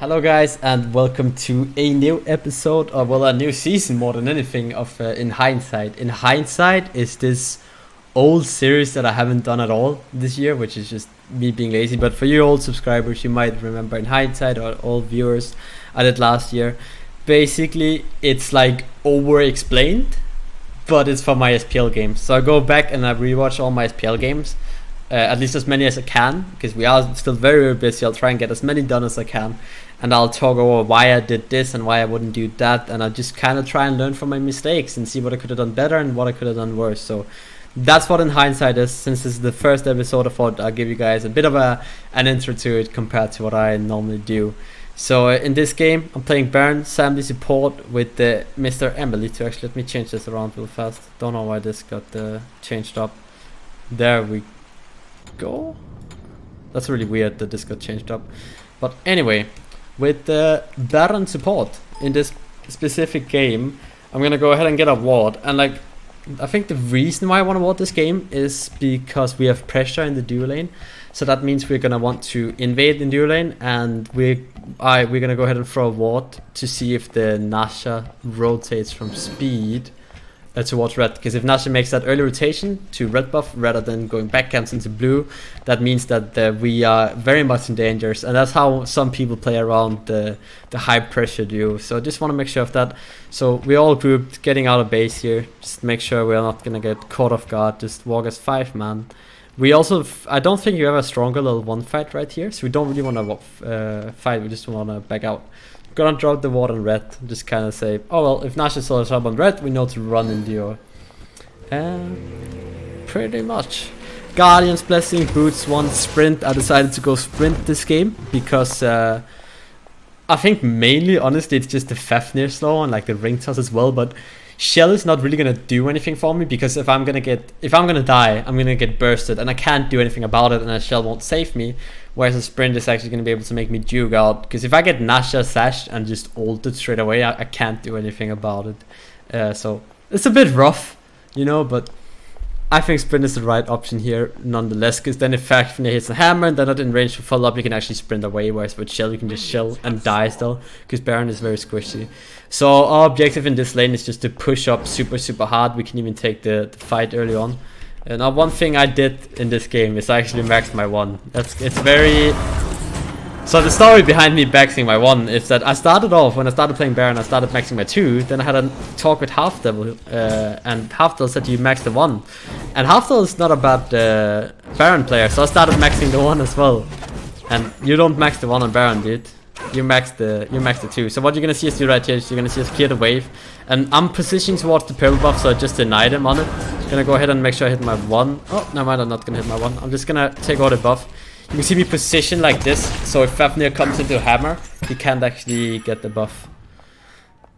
Hello guys and welcome to a new episode of, well, a new season more than anything of In Hindsight. In Hindsight is this old series that I haven't done at all this year, which is just me being lazy. But for you old subscribers, you might remember In Hindsight, or old viewers, I did last year. Basically, it's like over-explained, but it's for my SPL games. So I go back and I rewatch all my SPL games. At least as many as I can, because we are still very busy. I'll try and get as many done as I can, and I'll talk over why I did this and why I wouldn't do that, and I'll just kind of try and learn from my mistakes and see what I could have done better and what I could have done worse. So that's what In Hindsight is. Since this is the first episode, I thought I'll give you guys a bit of an intro to it compared to what I normally do. So in this game, I'm playing Baron, Sammy support with Mr. EmilZy. Actually, let me change this around real fast. Don't know why this got changed up. There we go. That's really weird that this got changed up. But anyway, with the Baron support in this specific game, I'm gonna go ahead and get a ward. And like, I think the reason why I want to ward this game is because we have pressure in the duo lane. So that means we're gonna want to invade in duo lane, and we're gonna go ahead and throw a ward to see if the Nasha rotates from speed towards red, because if Nasha makes that early rotation to red buff rather than going back camps into blue, that means that we are very much in danger, and that's how some people play around the high pressure duo. So I just want to make sure of that. So we all grouped, getting out of base here, just make sure we're not gonna get caught off guard. Just walk as 5-man. We also, I don't think you have a stronger level 1 fight right here, so we don't really want to fight, we just want to back out. Gonna drop the ward on red, just kind of say, oh well, if Nash is still up on red, we know to run in duo. Pretty much. Guardian's Blessing, Boots 1, Sprint. I decided to go Sprint this game because I think mainly, honestly, it's just the Fafnir slow and like the ring toss as well, but Shell is not really gonna do anything for me, because if I'm gonna die, I'm gonna get bursted and I can't do anything about it, and a Shell won't save me. Whereas a Sprint is actually gonna be able to make me juke out, because if I get Nasha sashed and just ulted straight away, I can't do anything about it. So it's a bit rough, you know, but I think Sprint is the right option here nonetheless, because then if Fafnir hits a hammer and they're not in range for follow up, you can actually sprint away, whereas with Shell you can just chill and die still, because Baron is very squishy. So our objective in this lane is just to push up super hard. We can even take the fight early on. And now one thing I did in this game is I actually maxed my 1. It's very... So the story behind me maxing my 1 is that I started off, when I started playing Baron, I started maxing my 2, then I had a talk with Halfdevil, and Halfdevil said you max the 1. And Halfdevil is not a bad Baron player, so I started maxing the 1 as well. And you don't max the 1 on Baron, dude. You max the 2. So what you're gonna see us do right here is you're gonna see us clear the wave. And I'm positioning towards the purple buff, so I just denied him on it. Gonna go ahead and make sure I hit my 1. Oh, no mind, I'm not gonna hit my 1. I'm just gonna take out the buff. You can see me position like this, so if Fafnir comes into a hammer, he can't actually get the buff.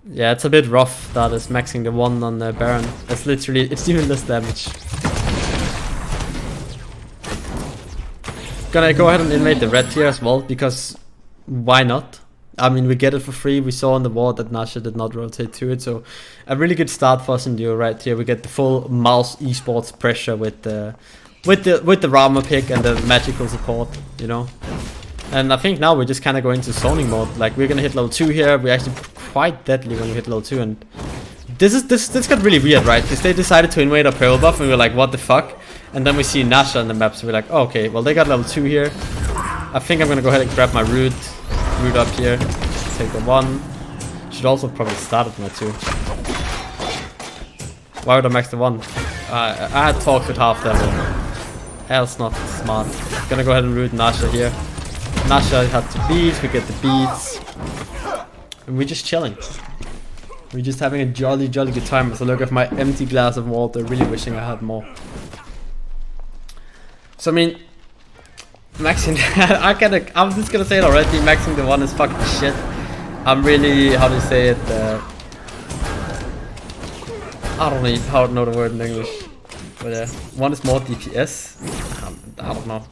Yeah, it's a bit rough that is maxing the 1 on the Baron. It's literally, it's even less damage. Gonna go ahead and invade the red here as well, because why not? I mean, we get it for free. We saw on the wall that Nasha did not rotate to it, so a really good start for us in duo right here. We get the full mouse esports pressure with the Rama pick and the magical support, you know. And I think now we're just kind of going to zoning mode. Like, we're gonna hit level 2 here. We're actually quite deadly when we hit level 2, and this got really weird, right? Because they decided to invade our purple buff, and we were like, what the fuck? And then we see Nasha on the map, so we're like, oh, okay, well, they got level 2 here. I think I'm gonna go ahead and grab my root up here, take the 1. Should also probably start at my 2. Why would I max the 1? I had talked with Halfdevil. That's not smart. Gonna go ahead and root Nasha here. Nasha had the beats, we get the beats. And we're just chilling. We're just having a jolly good time. As I look at my empty glass of water, really wishing I had more. So I mean, maxing I'm just gonna say it already, maxing the 1 is fucking shit. I'm really, how do you say it, I don't know how to know the word in English. But yeah, 1 is more DPS. I don't know.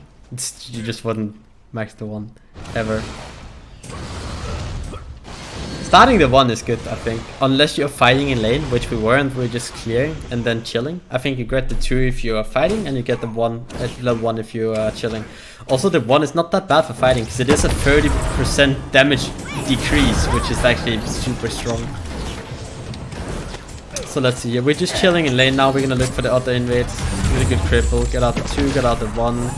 You just wouldn't max the 1 ever. Starting the 1 is good, I think. Unless you're fighting in lane, which we weren't, we're just clearing and then chilling. I think you get the 2 if you are fighting, and you get the 1, level 1 if you are chilling. Also, the 1 is not that bad for fighting, because it is a 30% damage decrease, which is actually super strong. So let's see, we're just chilling in lane now. We're gonna look for the other invades. Really good cripple, get out the 2, get out the 1.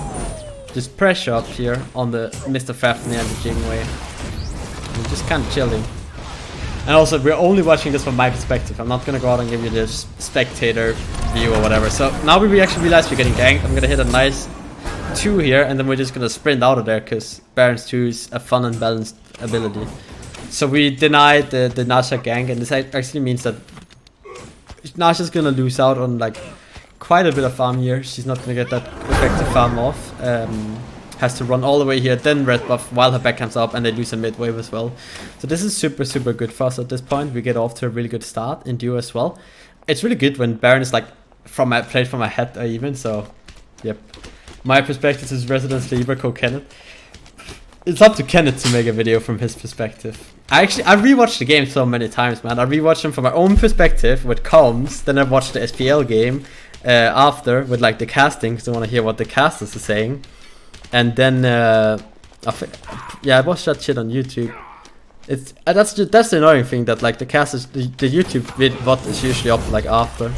Just pressure up here on the Mr. Fafnir and the Jingwei. We're just kind of chilling. And also, we're only watching this from my perspective. I'm not gonna go out and give you this spectator view or whatever. So now we actually realize we're getting ganked. I'm gonna hit a nice 2 here, and then we're just gonna sprint out of there, because Baron's 2 is a fun and balanced ability. So we denied the Nasha gank, and this actually means that Nasha's gonna lose out on like quite a bit of farm here. She's not gonna get that effective farm off. Has to run all the way here, then red buff while her back comes up, and they lose a mid wave as well. So this is super good for us at this point. We get off to a really good start in duo as well. It's really good when Baron is like played from my head or even. So yep, my perspective is resident sleeper co-Kenneth. It's up to Kenneth to make a video from his perspective. I rewatched the game so many times, man. I rewatched them from my own perspective with comms, then I watched the SPL game after with like the casting, because I want to hear what the casters are saying. And then yeah, I watched that shit on YouTube. It's that's the annoying thing, that like the casters, the YouTube VOD is usually up like after.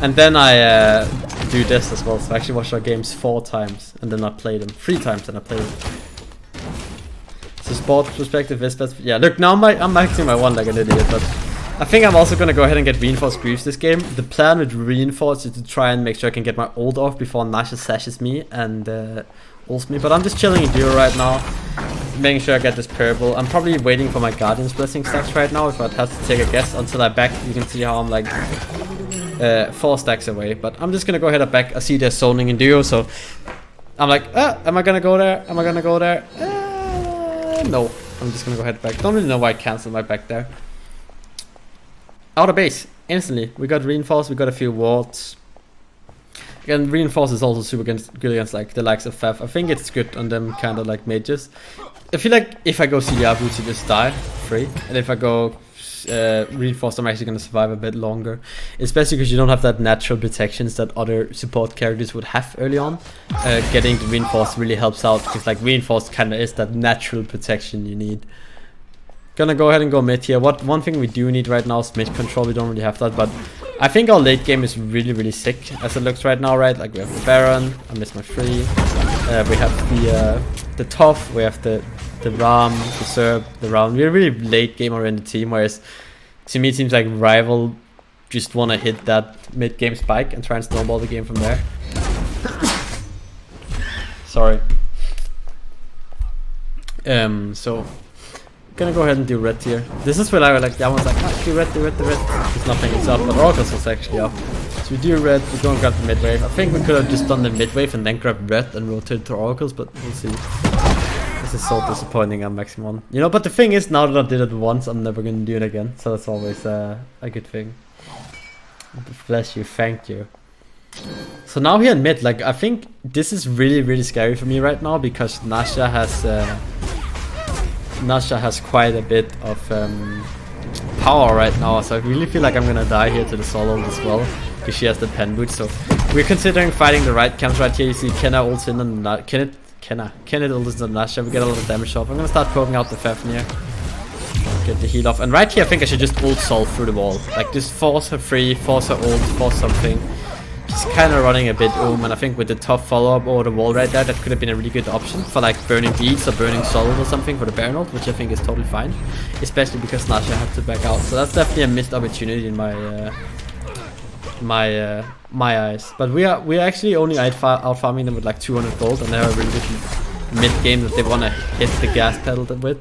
And then I do this as well. So I actually watched our games 4 times, and then I play them 3 times, and I play them. So sports perspective is best. Yeah, look, now I'm maxing my 1 like an idiot, but I think I'm also gonna go ahead and get reinforced Greaves this game. The plan with reinforce is to try and make sure I can get my ult off before Nasha sashes me and ults me. But I'm just chilling in duo right now, making sure I get this purple. I'm probably waiting for my Guardian's Blessing stacks right now. If I'd have to take a guess until I back, you can see how I'm like 4 stacks away. But I'm just gonna go ahead and back. I see they're zoning in duo, so I'm like, am I gonna go there? Am I gonna go there? No, I'm just gonna go ahead back. Don't really know why I canceled my back there. Outer base, instantly. We got reinforced, we got a few wards. Again, reinforce is also super good against like the likes of Faf. I think it's good on them kind of like mages. I feel like if I go CDR boots, you just die free. And if I go reinforced, I'm actually gonna survive a bit longer. Especially because you don't have that natural protections that other support characters would have early on. Getting the reinforced really helps out, because like reinforced kind of is that natural protection you need. Gonna go ahead and go mid here. One thing we do need right now is mid control. We don't really have that, but I think our late game is really sick as it looks right now, right? Like we have the Baron, I missed my free. We have the Tough, we have the Ram, the Serb, the Round. We're really late game oriented team, whereas to me it seems like Rival just wanna hit that mid game spike and try and snowball the game from there. Sorry. So gonna go ahead and do red here. This is where I like that one's like, do red. Because nothing is up, but Oracles was actually up. So we do red, we don't grab the mid wave. I think we could have just done the mid wave and then grab red and rotate to Oracles, but we'll see. This is so disappointing. I'm maxing 1. You know, but the thing is, now that I did it once, I'm never gonna do it again. So that's always a good thing. Bless you, thank you. So now here in mid, like I think this is really scary for me right now, because Nasha has quite a bit of power right now, so I really feel like I'm gonna die here to the solo as well, because she has the pen boot. So we're considering fighting the right camps right here. You see Kenna ults in on Kenneth ults in on Nasha. We get a lot of damage off. I'm gonna start poking out the Fafnir, get the heal off, and right here I think I should just ult Sol through the wall, like just force her free, force her ult, force something. She's kind of running a bit and I think with the top follow-up over the wall right there, that could have been a really good option for like burning beads or burning solid or something for the Baron ult, which I think is totally fine, especially because Nasha had to back out. So that's definitely a missed opportunity in my my eyes. But we are actually only out farming them with like 200 gold, and they have a really good mid game that they want to hit the gas pedal with.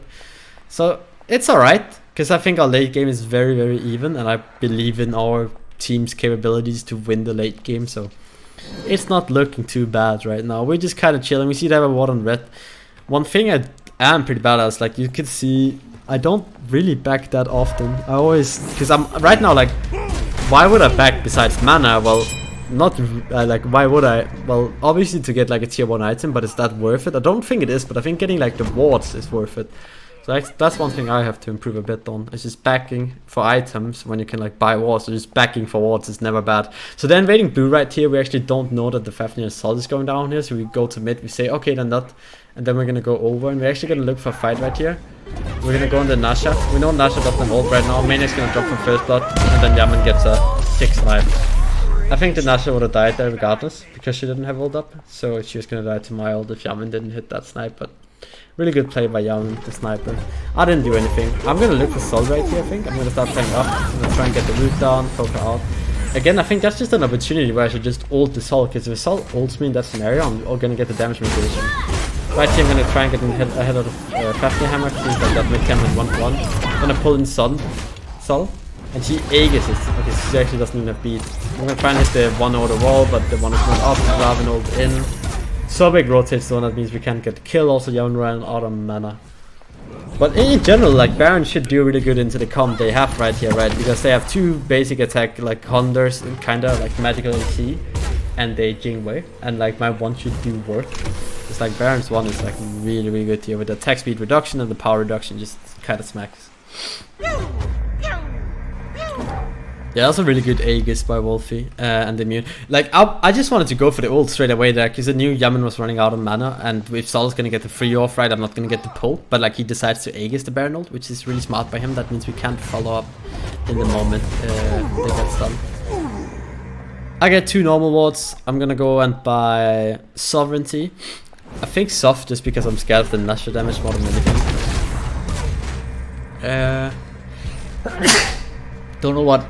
So it's alright, because I think our late game is very even, and I believe in our team's capabilities to win the late game, so it's not looking too bad right now. We're just kind of chilling. We see they have a ward on red. One thing I am pretty bad at is, like, you can see I don't really back that often. I always, because I'm right now like, why would I back besides mana? Well, not like, why would I? Well, obviously to get like a tier 1 item, but is that worth it? I don't think it is, but I think getting like the wards is worth it. So that's one thing I have to improve a bit on. It's just backing for items when you can like buy wards. So just backing for wards is never bad. So then invading blue right here, we actually don't know that the Fafnir Assault is going down here. So we go to mid, we say okay then not, and then we're gonna go over and we're actually gonna look for a fight right here. We're gonna go on the Nasha. We know Nasha doesn't have ult right now. Maniac's gonna drop from first blood, and then Yaman gets a kick snipe. I think the Nasha would have died there regardless because she didn't have ult up. So she was gonna die to my ult if Yaman didn't hit that snipe, but. Really good play by Yaman, the sniper. I didn't do anything. I'm gonna look for Sol right here, I think. I'm gonna start playing up. I'm gonna try and get the root down, poke her out. Again, I think that's just an opportunity where I should just ult the Sol, because if Sol ults me in that scenario, I'm all gonna get the damage mitigation. Right here, I'm gonna try and get ahead of the Fafnir hammer. Seems like that mid-cam is 1-1. I'm gonna pull in Sol, and she Aegis it. Okay, so she actually doesn't even have beat. I'm gonna try and hit the one over the wall, but the one is not up. Raven ult in. So big rotates, so that means we can't get the kill. Also, Yaman ran out of mana. But in general, like Baron should do really good into the comp they have right here, right? Because they have two basic attack, like Hunters and kinda like magical AC, and they Jingwei, and like my one should do work. It's like Baron's one is like really good here with the attack speed reduction and the power reduction, just kinda smacks. Yeah, that's a really good Aegis by Wolfie and Immune. Like, I just wanted to go for the ult straight away there because I knew Yaman was running out of mana, and if Sol's gonna get the free off, right, I'm not gonna get the pull. But like, he decides to Aegis the Baron ult, which is really smart by him. That means we can't follow up in the moment they get stunned. I get 2 normal wards. I'm gonna go and buy Sovereignty. I think soft just because I'm scared of the natural damage more than anything. Don't know what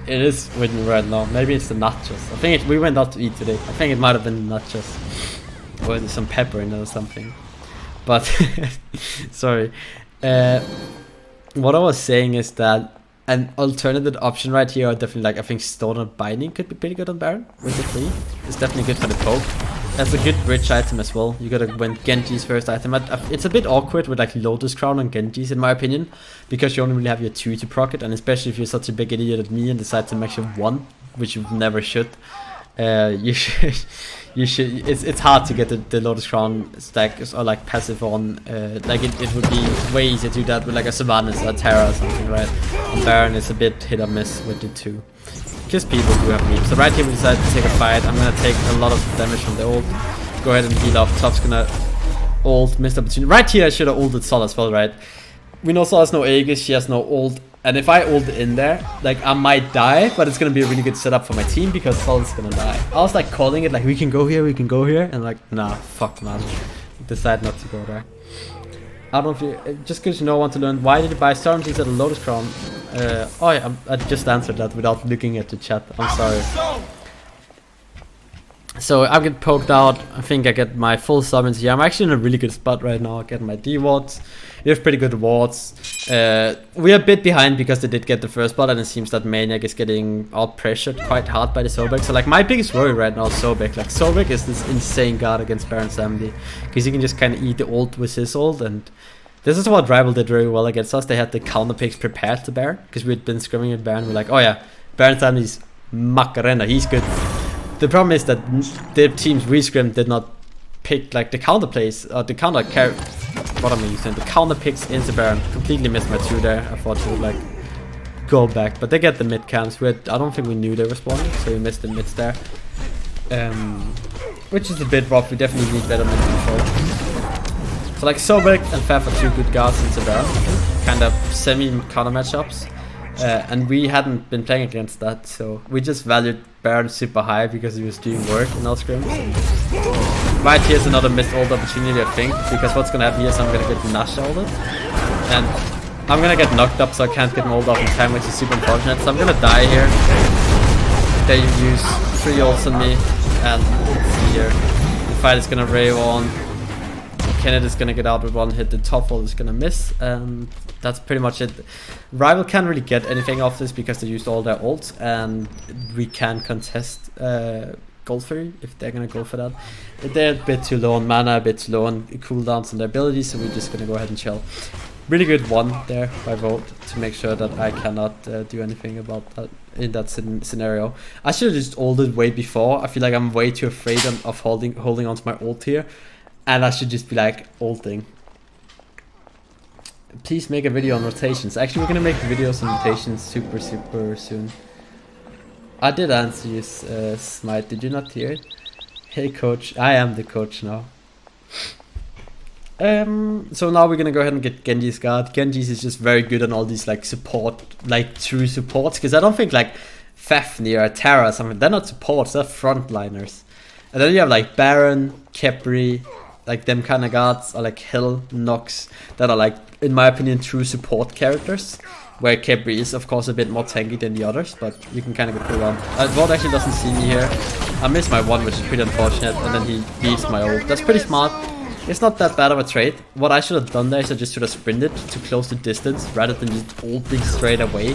it is with me right now. Maybe it's the nachos. I think we went out to eat today. I think it might have been nachos. Or there's some pepper in it or something. But, sorry. What I was saying is that an alternative option right here are definitely like, I think Stone and Binding could be pretty good on Baron with the 3. It's definitely good for the poke. That's a good bridge item as well. You gotta win Genji's first item. It's a bit awkward with like Lotus Crown and Genji's in my opinion, because you only really have your 2 to proc it, and especially if you're such a big idiot at me and decide to max your 1, which you never should. You should. It's hard to get the Lotus Crown stack or like passive on. Like it would be way easier to do that with like a Sylvanas or a Terra or something, right? On Baron, it's a bit hit or miss with the 2. Because people do have memes. So right here we decided to take a fight. I'm gonna take a lot of damage from the ult. Go ahead and heal up. Top's gonna ult, missed opportunity. Right here I should have ulted Sol as well, right? We know Sol has no Aegis, she has no ult. And if I ult in there, like I might die, but it's gonna be a really good setup for my team because Sol is gonna die. I was like calling it like we can go here, and like nah, fuck man. Decide not to go there. I don't know if you, just because you know, want to learn, why did you buy Storms instead of Lotus Crown? Oh yeah, I just answered that without looking at the chat, I'm sorry. So I get poked out, I think I get my full summons here. I'm actually in a really good spot right now, I get my D wards. We have pretty good wards. We are a bit behind because they did get the first blood, and it seems that Maniac is getting out pressured quite hard by the Sobek. So like my biggest worry right now is Sobek. Like Sobek is this insane guard against Baron Samedi, because he can just kind of eat the ult with his ult, and this is what Rival did very well against us. They had the counter picks prepared to Baron, because we had been scrimming with Baron. We're like, oh yeah, Baron Samedi's Macarena, he's good. The problem is that the teams we scrimmed did not pick like the counter plays or the counter carry. What am I using? The counter picks into Baron. Completely missed my 2 there. I thought he would like go back, but they get the mid camps. I don't think we knew they were spawning, so we missed the mids there. Which is a bit rough. We definitely need better mid control. So like Sobek and Faf are 2 good guards into Baron. Kind of semi counter matchups. And we hadn't been playing against that, so we just valued Baron super high because he was doing work in our scrims. Right here's another missed ult opportunity, I think, because what's gonna happen here is I'm gonna get Nash ulted, and I'm gonna get knocked up, so I can't get my ult off in time, which is super unfortunate. So I'm gonna die here. They use 3 ults on me, and let's see here. The fight is gonna rave on. Kenneth is gonna get out with 1 hit, the top ult is gonna miss, and that's pretty much it. Rival can't really get anything off this because they used all their ults, and we can contest Gold Fury if they're gonna go for that. They're a bit too low on mana, a bit too low on cooldowns and their abilities, so we're just gonna go ahead and chill. Really good 1 there by vote to make sure that I cannot do anything about that in that scenario. I should have just ulted way before. I feel like I'm way too afraid of holding onto my ult here, and I should just be like ulting. please make a video on rotations. Actually, we're gonna make videos on rotations super soon. I did answer you, Smite. Did you not hear it? Hey, coach. I am the coach now. So now we're gonna go ahead and get Genji's guard. Genji's is just very good on all these like support, like true supports. Because I don't think like Fafnir or Tara or something, they're not supports, they're frontliners. And then you have like Baron, Khepri, like them kind of guards, or like Hill, Nox, that are like, in my opinion, true support characters. Where Khepri is of course a bit more tanky than the others, but you can kind of get pulled on. Vought actually doesn't see me here. I missed my one, which is pretty unfortunate, and then he beats my ult. That's pretty smart. It's not that bad of a trade. What I should have done there is I just should have sprinted to close the distance rather than just ulting straight away.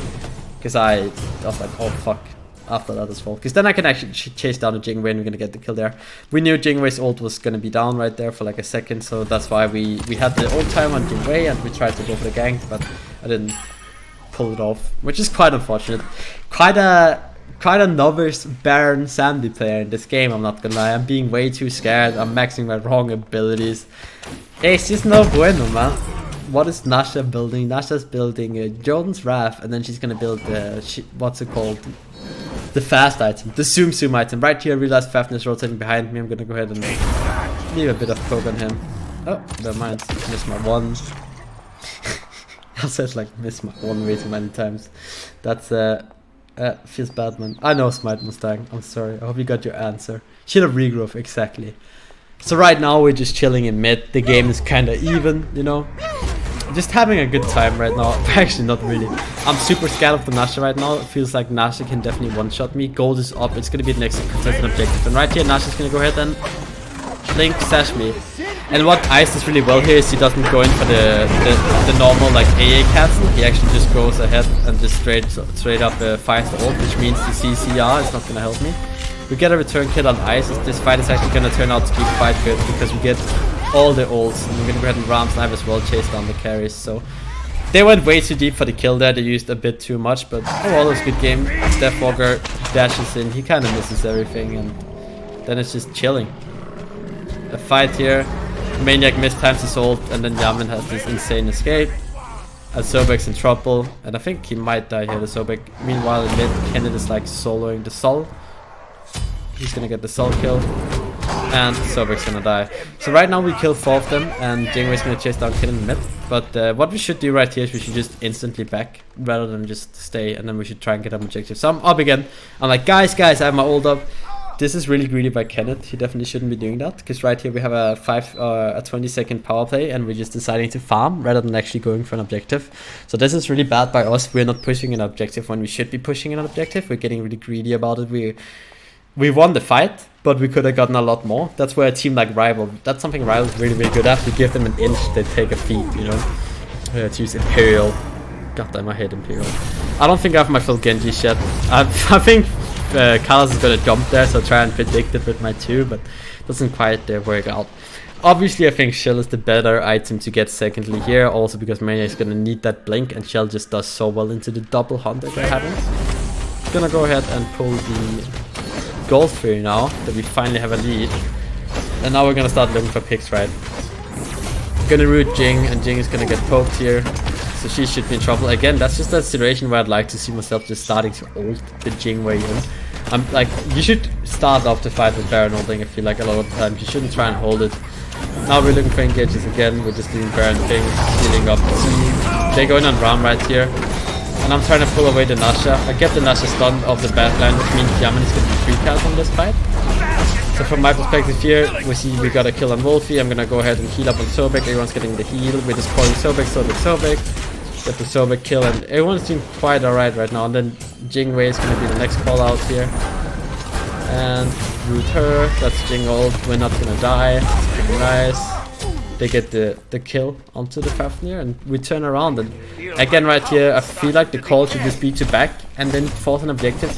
Because I was like, oh fuck, after that as well. Because then I can actually chase down the Jingwei and we're going to get the kill there. We knew Jingwei's ult was going to be down right there for like a second, so that's why we had the ult time on Jingwei and we tried to go for the gank, but I didn't pull it off, which is quite unfortunate. Quite a novice Baron Sandy player in this game, I'm not gonna lie. I'm being way too scared. I'm maxing my wrong abilities. It's just no bueno, man. What is Nasha building? Nasha's building Jordan's Wrath, and then she's gonna build what's it called? The fast item, the zoom item. Right here, I realized Fafnir's rotating behind me. I'm gonna go ahead and leave a bit of poke on him. Oh, never mind. Missed my one. I said like miss my one way too many times. That's feels bad, man. I know Smite Mustang. I'm sorry. I hope you got your answer. Should have regrowth, exactly. So right now we're just chilling in mid. The game is kind of even, you know. Just having a good time right now. Actually, not really. I'm super scared of the Nasha right now. It feels like Nasha can definitely one-shot me. Gold is up. It's gonna be the next contested objective. And right here, Nasha's gonna go ahead and blink sash me. And what Ice does really well here is he doesn't go in for the normal like AA cancel. He actually just goes ahead and just straight up fires the ult, which means the CCR is not gonna help me. We get a return kill on Ice. This fight is actually gonna turn out to be quite good because we get all the ults, and we're gonna go ahead and ram snipe as well, chase down the carries. So they went way too deep for the kill there. They used a bit too much, but overall it was a good game. Death Walker dashes in. He kind of misses everything, and then it's just chilling. A fight here. Maniac mistimes his ult, and then Yaman has this insane escape. And Sobek's in trouble, and I think he might die here, the Sobek. Meanwhile, in mid, Kenneth is like soloing the Sol. He's gonna get the Sol kill, and Sobek's gonna die. So right now we kill 4 of them, and Jingwei's gonna chase down Kenneth in mid. But what we should do right here is we should just instantly back, rather than just stay, and then we should try and get an objective. So I'm up again. I'm like, guys, I have my ult up. This is really greedy by Kenneth. He definitely shouldn't be doing that, because right here we have a 20-second power play and we're just deciding to farm rather than actually going for an objective. So this is really bad by us. We're not pushing an objective when we should be pushing an objective. We're getting really greedy about it. We won the fight, but we could have gotten a lot more. That's where a team like Rival, that's something Rival's really good at. We give them an inch, they take a feet, you know. Let's use Imperial. God damn, I hate Imperial. I don't think I have my full Genji yet. I think Carlos is gonna jump there, so try and predict it with my 2, but doesn't quite work out. Obviously, I think Shell is the better item to get secondly here, also because Mania is gonna need that blink, and Shell just does so well into the double hunt that they're having. Gonna go ahead and pull the gold through now that we finally have a lead, and now we're gonna start looking for picks, right? Gonna root Jing, and Jing is gonna get poked here. So she should be in trouble. Again, that's just a situation where I'd like to see myself just starting to ult the Jingwei in. I'm like, you should start off the fight with Baron ulting, I feel like a lot of the time. You shouldn't try and hold it. Now we're looking for engages again. We're just doing Baron things, healing up. They're going on Ram right here. And I'm trying to pull away the Nasha. I get the Nasha stun off the backline, which means Yaman is going to be 3 on this fight. So from my perspective here, we got a kill on Wolfie. I'm gonna go ahead and heal up on Sobek. Everyone's getting the heal. We're just calling Sobek. Get the Sobek kill, and everyone's doing quite alright right now. And then Jingwei is gonna be the next call out here. And root her. That's Jing ult. We're not gonna die. It's pretty nice. They get the kill onto the Fafnir, and we turn around. And again right here, I feel like the call should just be to back and then force an objective.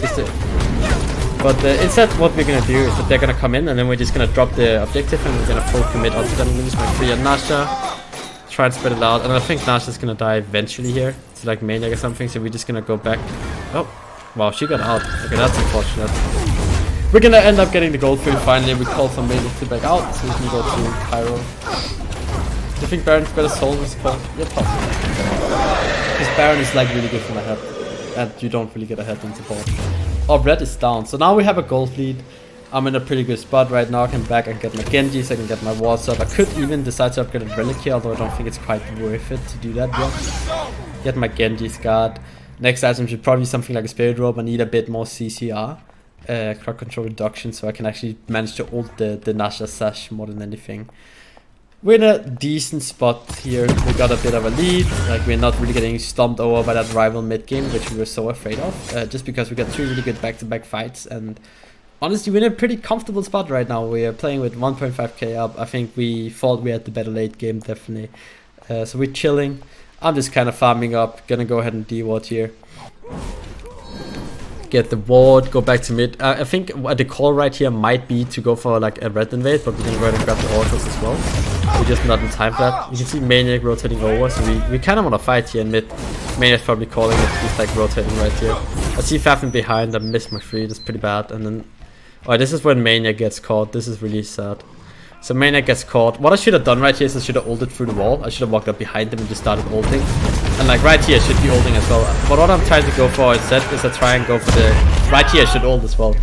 But instead, what we're gonna do is that they're gonna come in, and then we're just gonna drop the objective, and we're gonna full commit onto them. I'm gonna use my 3 on Nasha, try and spread it out, and I think Nasha's gonna die eventually here. It's like Maniac or something, so we're just gonna go back. Oh, wow, she got out. Okay, that's unfortunate. We're gonna end up getting the gold free finally. We call for Maniac to back out, so we can go to Pyro. you think Baron's better soul than support? Yeah, possibly. Because Baron is like really good for my head. And you don't really get ahead in support. Oh, red is down. So now we have a gold lead. I'm in a pretty good spot right now. I can back and get my Genjis, I can get my wards up. I could even decide to upgrade a relic here, although I don't think it's quite worth it to do that yet. Get my Genji's guard. Next item should probably be something like a spirit robe. I need a bit more CCR. Crowd control reduction, so I can actually manage to ult the Nasha Sash more than anything. We're in a decent spot here. We got a bit of a lead. Like, we're not really getting stomped over by that rival mid game, which we were so afraid of. Just because we got 2 really good back-to-back fights, and honestly, we're in a pretty comfortable spot right now. We are playing with 1.5k up. I think we thought we had the better late game, definitely. So we're chilling. I'm just kind of farming up. Gonna go ahead and D-ward here. Get the ward, go back to mid. I think the call right here might be to go for like a red invade, but we can go ahead and grab the oracles as well. We're just not in time for that. You can see Maniac rotating over, so we kind of want to fight here in mid. Maniac's probably calling it, he's like rotating right here. I see Fafnir behind, I missed my free, that's pretty bad. And then, oh, this is when Maniac gets caught, this is really sad. So Maniac gets caught. What I should have done right here is I should have ulted through the wall. I should have walked up behind him and just started ulting. And like right here I should be ulting as well. But what I'm trying to go for instead is I try and go for the... Right here I should ult as well.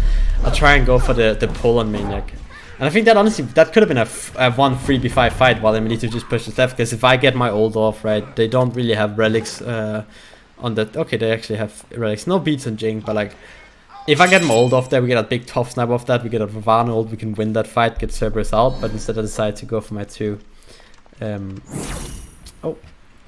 I'll try and go for the pull on Maniac. And I think that honestly, that could have been a 1-3v5 fight while EmilZy just pushes left. Because if I get my ult off, right, they don't really have relics on that. Okay, they actually have relics. No beats on Jing, but like... If I get my ult off there, we get a big top snipe off that, we get a Ravana ult, we can win that fight, get Cerberus out, but instead I decide to go for my 2. Oh.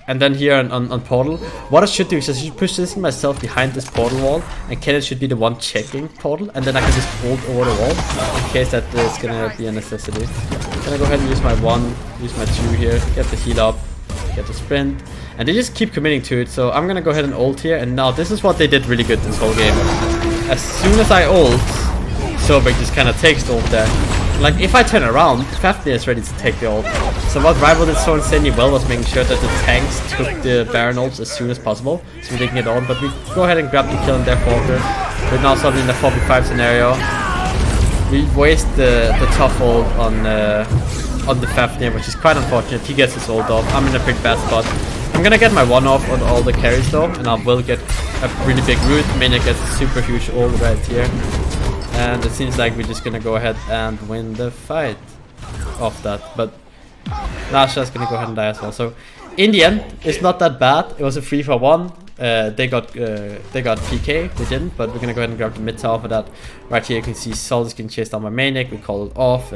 And then here on portal, what I should do is I should position myself behind this portal wall, and Kenneth should be the one checking portal, and then I can just ult over the wall, in case that is gonna be a necessity. I'm gonna go ahead and use my 1, use my 2 here, get the heal up, get the sprint, and they just keep committing to it, so I'm gonna go ahead and ult here, and now this is what they did really good this whole game. As soon as I ult, Sobek just kind of takes the ult there. Like, if I turn around, Fafnir is ready to take the ult. So what Rival did so insanely well was making sure that the tanks took the Baron ults as soon as possible, so we didn't get on. But we go ahead and grab the kill in their Falker. We're now suddenly in a 4v5 scenario. We waste the tough ult on the Fafnir, which is quite unfortunate. He gets his ult off. I'm in a pretty bad spot. I'm gonna get my 1 off on all the carries though, and I will get a really big root. Maniac gets a super huge ult right here. And it seems like we're just gonna go ahead and win the fight off that. But Nasha's gonna go ahead and die as well. So in the end, it's not that bad. It was a 3-for-1. They got PK, we didn't, but we're gonna go ahead and grab the mid tower for that. Right here you can see Sol is getting chased down by Maniac, we call it off.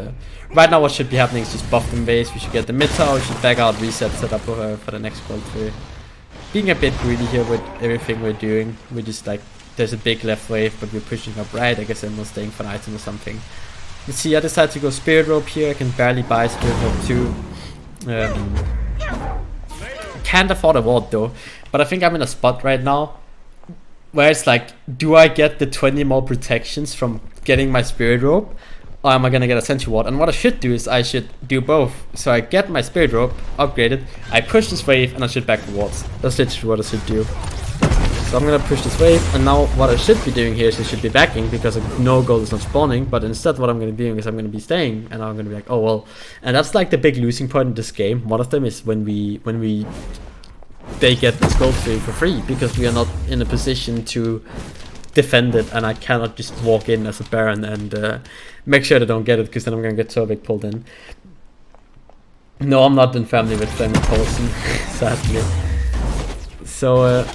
Right now what should be happening is just buff them base, we should get the mid tower, we should back out, reset, set up for the next gold tree. Being a bit greedy here with everything we're doing, we're just like, there's a big left wave, but we're pushing up right, I guess I'm not staying for an item or something. You see I decided to go Spirit Rope here, I can barely buy Spirit Rope too. Can't afford a ward though, but I think I'm in a spot right now where it's like, do I get the 20 more protections from getting my Spirit Rope, or am I gonna get a Sentry Ward? And what I should do is I should do both. So I get my Spirit Rope upgraded, I push this wave, and I should back the wards. That's literally what I should do. So I'm gonna push this wave, and now what I should be doing here is I should be backing because no gold is not spawning, but instead what I'm gonna be doing is I'm gonna be staying, and I'm gonna be like, oh well. And that's like the big losing point in this game. One of them is when they get this gold tree for free, because we are not in a position to defend it, and I cannot just walk in as a Baron and make sure they don't get it, because then I'm gonna get so big pulled in. No, I'm not in family with Flaming Poison, sadly. So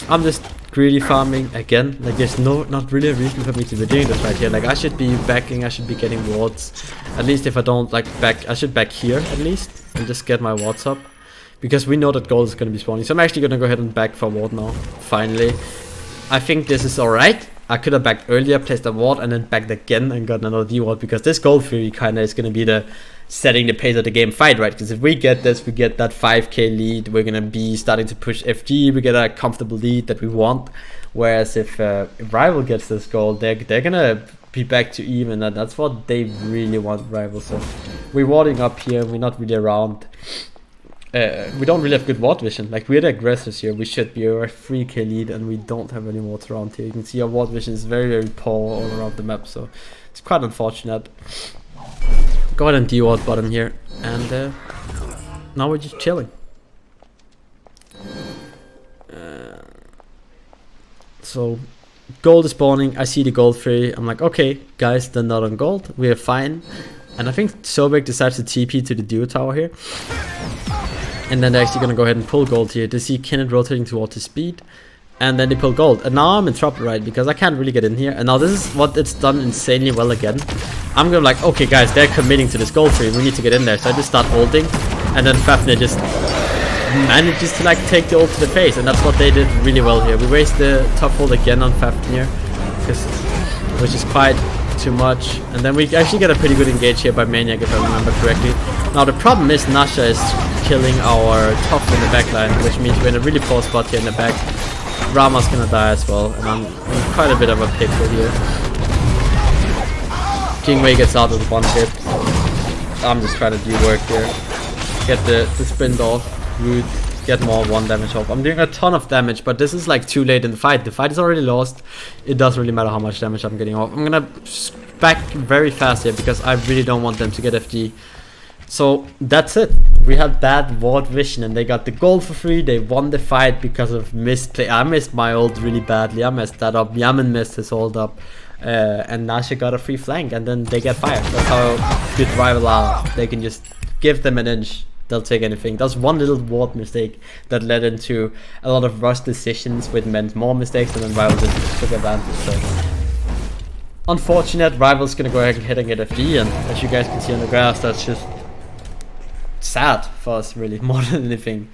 I'm just greedy farming again. Like, there's not really a reason for me to be doing this right here. Like, I should be backing, I should be getting wards. At least if I don't like back, I should back here at least and just get my wards up, because we know that gold is going to be spawning. So I'm actually going to go ahead and back for ward now, finally. I think this is alright. I could have backed earlier, placed a ward, and then backed again and got another D ward, because this gold fury kind of is going to be the setting the pace of the game fight, right? Because if we get this, we get that 5k lead, we're going to be starting to push FG, we get a comfortable lead that we want. Whereas if Rival gets this gold, they're going to be back to even, and that's what they really want, Rival. So we're warding up here, we're not really around. We don't really have good ward vision. Like, we're the aggressors here. We should be our 3k lead, and we don't have any wards around here. You can see our ward vision is very, very poor all around the map, so it's quite unfortunate. Go ahead and D-ward bottom here, and now we're just chilling. So gold is spawning. I see the gold free. I'm like, okay, guys, they're not on gold. We are fine. And I think Sobek decides to TP to the duo tower here. And then they're actually gonna go ahead and pull gold here. They see Kenneth rotating towards his speed. And then they pull gold. And now I'm in trouble, right? Because I can't really get in here. And now this is what it's done insanely well again. I'm gonna be like, okay guys, they're committing to this gold tree. We need to get in there. So I just start ulting. And then Fafnir just manages to like take the ult to the face. And that's what they did really well here. We waste the top ult again on Fafnir. Which is quite too much. And then we actually get a pretty good engage here by Maniac if I remember correctly. Now the problem is Nasha is killing our top in the backline. Which means we're in a really poor spot here in the back. Rama's gonna die as well, and I'm in quite a bit of a pickle here. Kingwei gets out with one hit. I'm just trying to do work here. Get the sprint off, root, get more 1 damage off. I'm doing a ton of damage, but this is like too late in the fight. The fight is already lost. It doesn't really matter how much damage I'm getting off. I'm gonna back very fast here because I really don't want them to get FG. So that's it. We had bad ward vision and they got the gold for free. They won the fight because of misplay. I missed my ult really badly. I messed that up. Yaman messed his ult up. And Nasha got a free flank and then they get fired. That's how good rival are. They can just give them an inch. They'll take anything. That's one little ward mistake that led into a lot of rush decisions, which meant more mistakes, and then rival just took advantage. So unfortunate. Rival's gonna go ahead and get FD, and as you guys can see on the graphs, that's just sad for us really more than anything.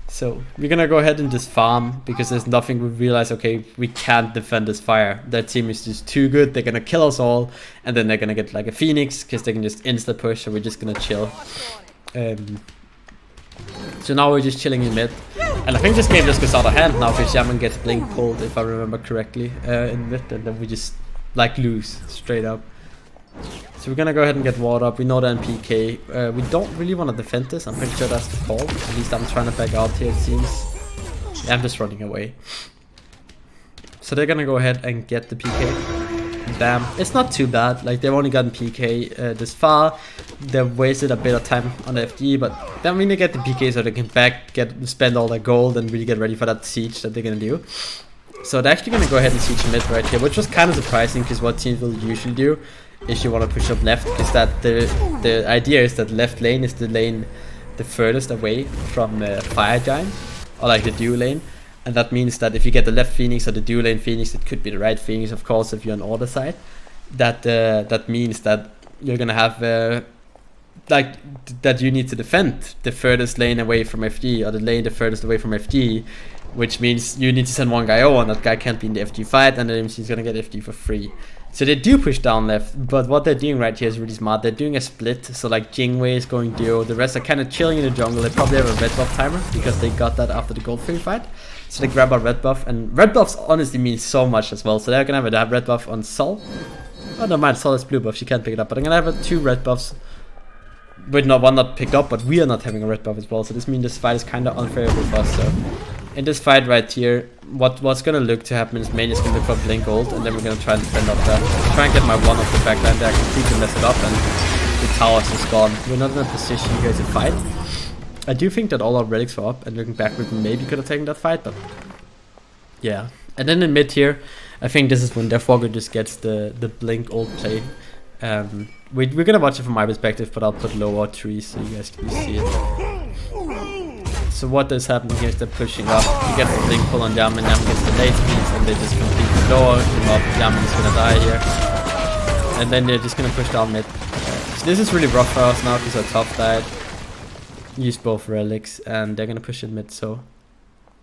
So we're gonna go ahead and just farm because there's nothing. We realize, okay, we can't defend this fire. That team is just too good. They're gonna kill us all, and then they're gonna get like a Phoenix because they can just insta push. So we're just gonna chill. So now we're just chilling in mid, and I think this game just goes out of hand now because Yaman gets blink pulled if I remember correctly in mid, and then we just like lose straight up. So we're gonna go ahead and get ward up. We know they're in PK. We don't really want to defend this. I'm pretty sure that's the call. At least I'm trying to back out here, it seems. Yeah, I'm just running away. So they're gonna go ahead and get the PK. Damn, it's not too bad. Like, they've only gotten PK this far. They've wasted a bit of time on the FD, but then when they get the PK so they can spend all their gold and really get ready for that siege that they're gonna do. So they're actually gonna go ahead and siege mid right here, which was kind of surprising because what teams will usually do if you want to push up left is that the idea is that left lane is the lane the furthest away from Fire Giant, or like the duo lane. And that means that if you get the left Phoenix or the duo lane Phoenix, it could be the right Phoenix, of course, if you're on order side. That means that you're gonna have that you need to defend the furthest lane away from FD, or the lane the furthest away from FD, which means you need to send one guy over, and that guy can't be in the FD fight, and then he's gonna get FD for free. So they do push down left, but what they're doing right here is really smart. They're doing a split, so like Jingwei is going duo, the rest are kind of chilling in the jungle. They probably have a red buff timer because they got that after the gold free fight. So they grab a red buff, and red buffs honestly mean so much as well. So they're gonna have red buff on Sol. Oh, no mind, Sol is blue buff, she can't pick it up. But I'm gonna have 2 red buffs. Wait, no, one not picked up, but we are not having a red buff as well. So this means this fight is kind of unfavorable for us. So in this fight right here, what's gonna look to happen is Main is gonna look for blink ult, and then we're gonna try and defend up that. Try and get my one off the backline there. I completely mess it up, and the tower's just gone. We're not in a position here to fight. I do think that all our relics were up, and looking back, we maybe could have taken that fight, but yeah. And then in mid here, I think this is when Defogger just gets the blink ult play. We're gonna watch it from my perspective, but I'll put lower trees so you guys can see it. So what is happening here is they're pushing up. He gets the blink pull on Yaman, Yaman gets the late speeds, and they just completely lower him up. Yaman is gonna die here. And then they're just gonna push down mid. So this is really rough for us now because our top died. Use both relics, and they're gonna push it mid. So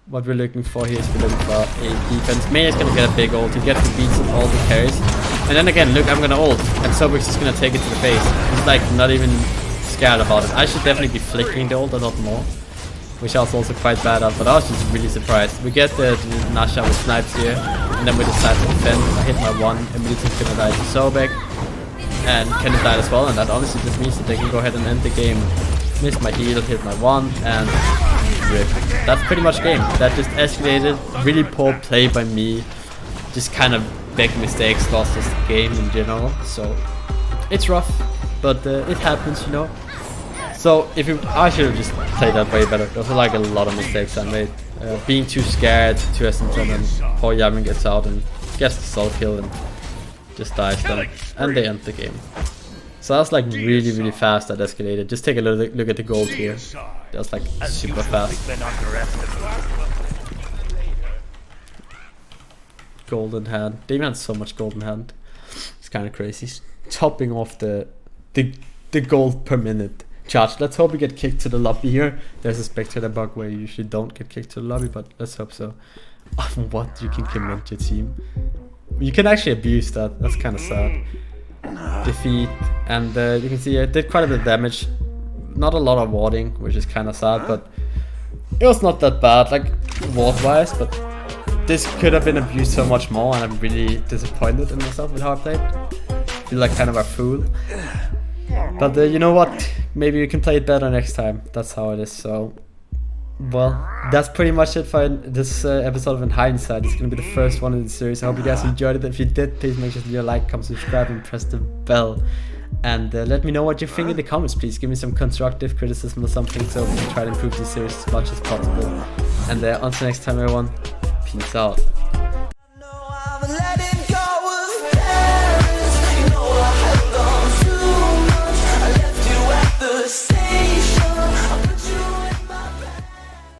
what we're looking for here is we're looking for a defense. May is gonna get a big ult. He gets the beats of all the carries, and then again, look, I'm gonna ult, and Sobek's just gonna take it to the face. He's like not even scared about it. I should definitely be flickering the ult a lot more, which I was also quite bad at, but I was just really surprised. We get the Nasha with snipes here, and then we decide to defend. I hit my one, EmilZy's gonna die to Sobek, and Kenneth died as well, and that honestly just means that they can go ahead and end the game. Missed my heal, hit my one, and rip. That's pretty much game. That just escalated. Really poor play by me. Just kind of big mistakes, lost this game in general. So it's rough, but it happens, you know. So if you, I should have just played that way better. Those are like a lot of mistakes I made. Being too scared, too hesitant, and poor Yamin gets out and gets the solo kill and just dies then. And they end the game. So that's like really fast, that escalated. Just take a look at the gold here. That was like super fast. Golden hand. They even had so much golden hand. It's kind of crazy. Topping off the gold per minute charge. Let's hope we get kicked to the lobby here. There's a spectator bug where you usually don't get kicked to the lobby, but let's hope so. What? You can commit your team. You can actually abuse that. That's kind of sad. Defeat, and you can see I did quite a bit of damage. Not a lot of warding, which is kind of sad, but it was not that bad, like ward-wise, but this could have been abused so much more, and I'm really disappointed in myself with how I played. I feel like kind of a fool. But you know what? Maybe we can play it better next time. That's how it is. So, well, that's pretty much it for this episode of In Hindsight. It's going to be the first one in the series. I hope you guys enjoyed it. If you did, please make sure to leave a like, comment, subscribe, and press the bell. And let me know what you think in the comments, please. Give me some constructive criticism or something so we can try to improve this series as much as possible. And until next time, everyone, peace out.